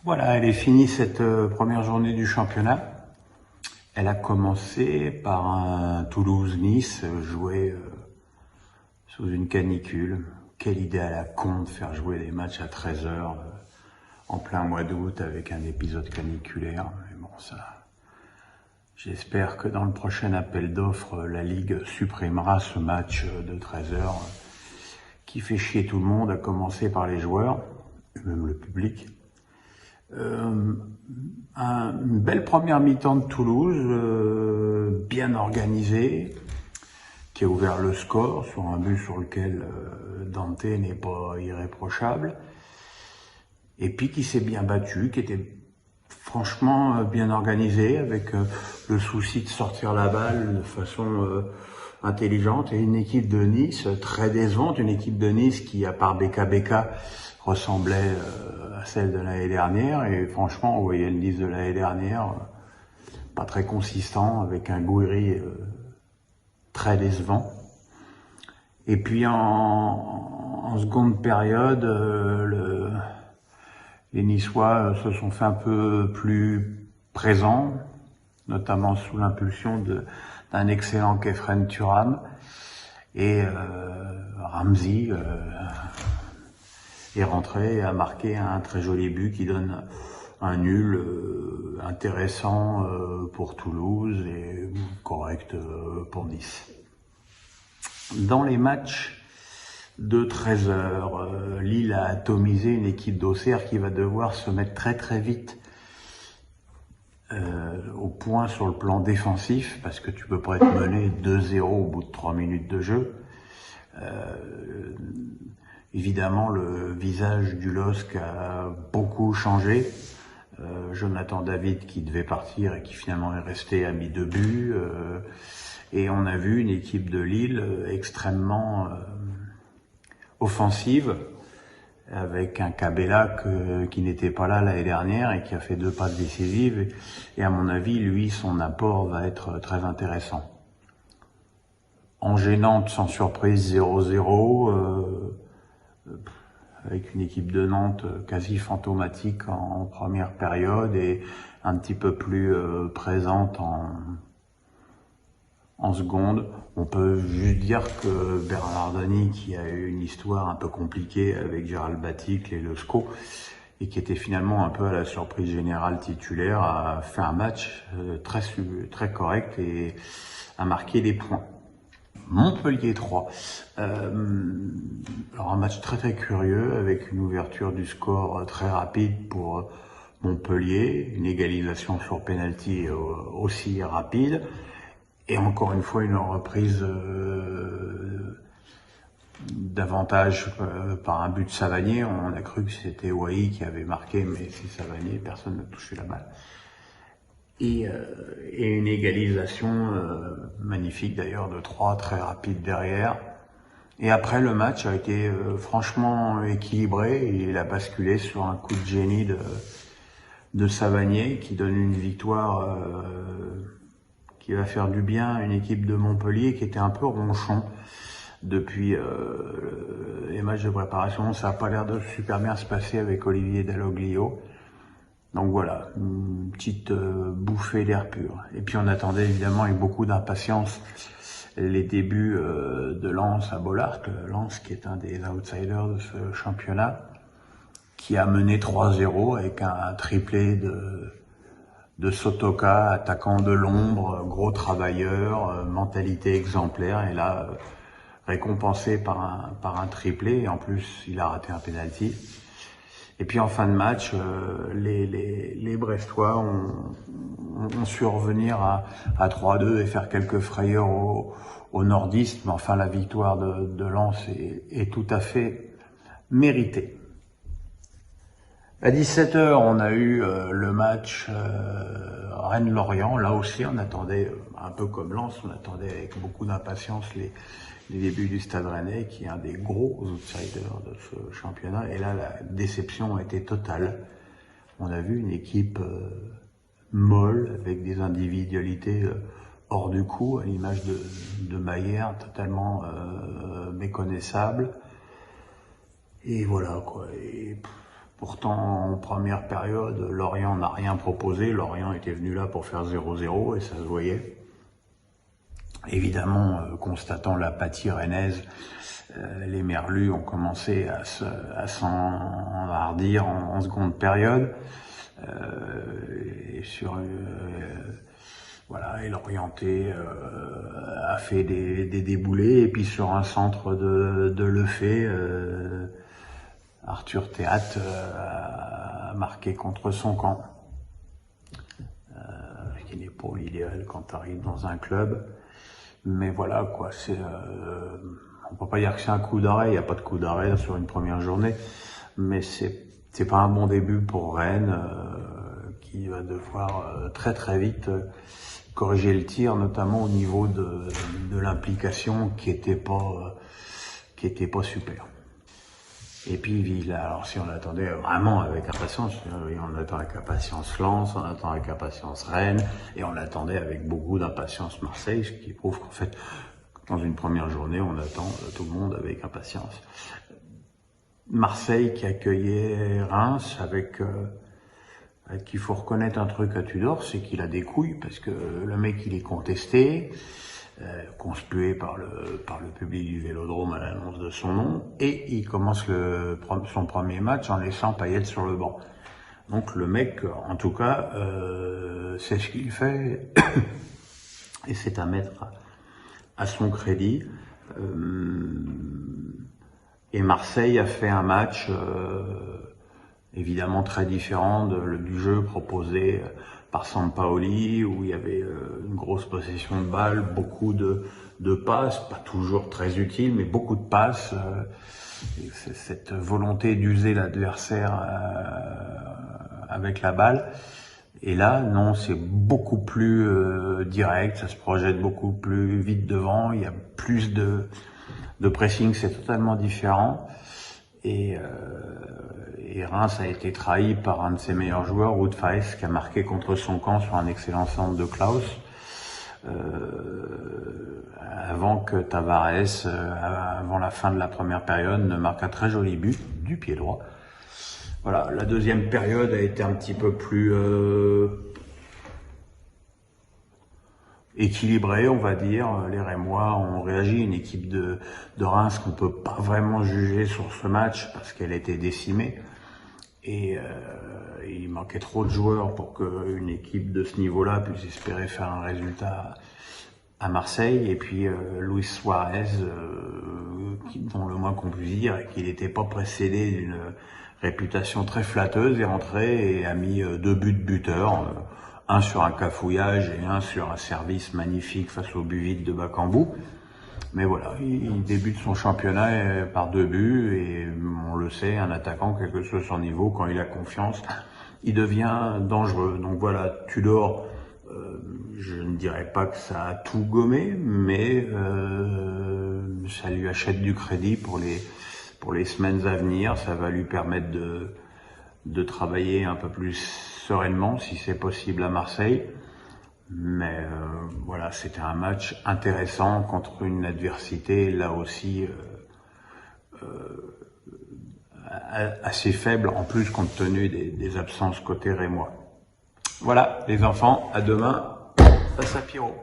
Voilà, elle est finie cette première journée du championnat. Elle a commencé par un Toulouse-Nice joué sous une canicule. Quelle idée à la con de faire jouer des matchs à 13 heures en plein mois d'août avec un épisode caniculaire. Mais bon, ça, j'espère que dans le prochain appel d'offres, la Ligue supprimera ce match de 13 heures qui fait chier tout le monde, à commencer par les joueurs, et même le public. Une belle première mi-temps de Toulouse, bien organisée, qui a ouvert le score sur un but sur lequel Dante n'est pas irréprochable, et puis qui s'est bien battu, qui était franchement bien organisé, avec le souci de sortir la balle de façon intelligente, et une équipe de Nice très décevante, une équipe de Nice qui, à part BKBK, ressemblait à celle de l'année dernière, et franchement on voyait le Nice de l'année dernière pas très consistant, avec un Gouiri très décevant. Et puis en seconde période, les Niçois se sont fait un peu plus présents, notamment sous l'impulsion d'un excellent Kefren Turam, et Ramsey est rentré et a marqué un très joli but qui donne un nul intéressant pour Toulouse et correct pour Nice. Dans les matchs de 13 heures, Lille a atomisé une équipe d'Auxerre qui va devoir se mettre très très vite au point sur le plan défensif, parce que tu peux pas être mené 2-0 au bout de 3 minutes de jeu. Évidemment, le visage du LOSC a beaucoup changé. Jonathan David, qui devait partir et qui finalement est resté, a mis 2 buts. Et on a vu une équipe de Lille extrêmement offensive, avec un Cabella qui n'était pas là l'année dernière et qui a fait 2 passes décisives. Et à mon avis, lui, son apport va être très intéressant. En gênante, sans surprise, 0-0. Avec une équipe de Nantes quasi fantomatique en première période et un petit peu plus présente en seconde. On peut juste dire que Bernardoni, qui a eu une histoire un peu compliquée avec Gérald Baticle et le SCO, et qui était finalement un peu à la surprise générale titulaire, a fait un match très correct et a marqué des points. Montpellier 3. Alors un match très très curieux, avec une ouverture du score très rapide pour Montpellier, une égalisation sur penalty aussi rapide, et encore une fois une reprise d'avantage par un but de Savanier. On a cru que c'était Wai qui avait marqué, mais c'est Savanier, personne n'a touché la balle. Et une égalisation magnifique d'ailleurs de 3, très rapide derrière. Et après, le match a été franchement équilibré, et il a basculé sur un coup de génie de Savanier qui donne une victoire qui va faire du bien à une équipe de Montpellier qui était un peu ronchon depuis les matchs de préparation. Ça n'a pas l'air de super bien se passer avec Olivier Dalloglio. Donc voilà, une petite bouffée d'air pur. Et puis on attendait évidemment avec beaucoup d'impatience les débuts de Lens à Bollaert. Lens qui est un des outsiders de ce championnat, qui a mené 3-0 avec un triplé de Sotoka, attaquant de l'ombre, gros travailleur, mentalité exemplaire, et là récompensé par un triplé, et en plus il a raté un penalty. Et puis en fin de match, les Brestois ont su revenir à 3-2 et faire quelques frayeurs aux nordistes, mais enfin la victoire de Lens est tout à fait méritée. À 17h, on a eu le match Rennes-Lorient. Là aussi, on attendait, un peu comme Lens, on attendait avec beaucoup d'impatience les débuts du Stade Rennais, qui est un des gros outsiders de ce championnat. Et là, la déception a été totale. On a vu une équipe molle, avec des individualités hors du coup, à l'image de Mayer, totalement méconnaissable. Et voilà, quoi. Et Pourtant, en première période, Lorient n'a rien proposé. Lorient était venu là pour faire 0-0 et ça se voyait. Évidemment, constatant l'apathie rennaise, les Merlus ont commencé à s'enhardir en seconde période. Voilà, et l'Orienté a fait des déboulés, et puis sur un centre de Lefebvre, Arthur Théâtre a marqué contre son camp, qui n'est pas l'idéal quand tu arrives dans un club. Mais voilà, quoi, on peut pas dire que c'est un coup d'arrêt, il n'y a pas de coup d'arrêt sur une première journée, mais c'est pas un bon début pour Rennes, qui va devoir très très vite corriger le tir, notamment au niveau de l'implication qui était pas super. Et puis alors si on attendait vraiment avec impatience, on attend avec impatience Lens, on attend avec impatience Rennes, et on attendait avec beaucoup d'impatience Marseille, ce qui prouve qu'en fait, dans une première journée, on attend tout le monde avec impatience. Marseille qui accueillait Reims avec qu'il faut reconnaître un truc à Tudor, c'est qu'il a des couilles, parce que le mec il est contesté, conspué par le public du Vélodrome à l'annonce de son nom, et il commence son premier match en laissant Payet sur le banc. Donc le mec, en tout cas, c'est ce qu'il fait, et c'est à mettre à son crédit. Et Marseille a fait un match évidemment très différent du jeu proposé par Sampaoli, où il y avait une grosse possession de balles, beaucoup de passes, pas toujours très utiles, mais beaucoup de passes. Cette volonté d'user l'adversaire avec la balle. Et là, non, c'est beaucoup plus direct, ça se projette beaucoup plus vite devant, il y a plus de pressing, c'est totalement différent. Et Reims a été trahi par un de ses meilleurs joueurs, Wout Faes, qui a marqué contre son camp sur un excellent centre de Klaus, avant que Tavares, avant la fin de la première période, ne marque un très joli but du pied droit. Voilà, la deuxième période a été un petit peu plus équilibrée, on va dire. Les Rémois ont réagi, une équipe de Reims qu'on peut pas vraiment juger sur ce match parce qu'elle était décimée. Et il manquait trop de joueurs pour qu'une équipe de ce niveau-là puisse espérer faire un résultat à Marseille. Et puis Luis Suarez, dont le moins qu'on puisse dire, qu'il n'était pas précédé d'une réputation très flatteuse, est rentré et a mis 2 buts de buteur, un sur un cafouillage et un sur un service magnifique face au but vide de Bakambu. Mais voilà, il débute son championnat par 2 buts, et on le sait, un attaquant, quel que soit son niveau, quand il a confiance, il devient dangereux. Donc voilà, Tudor, je ne dirais pas que ça a tout gommé, mais ça lui achète du crédit pour les semaines à venir. Ça va lui permettre de travailler un peu plus sereinement, si c'est possible, à Marseille. Mais voilà, c'était un match intéressant contre une adversité là aussi assez faible, en plus compte tenu des absences côté rémois. Voilà les enfants, à demain face à Pierrot.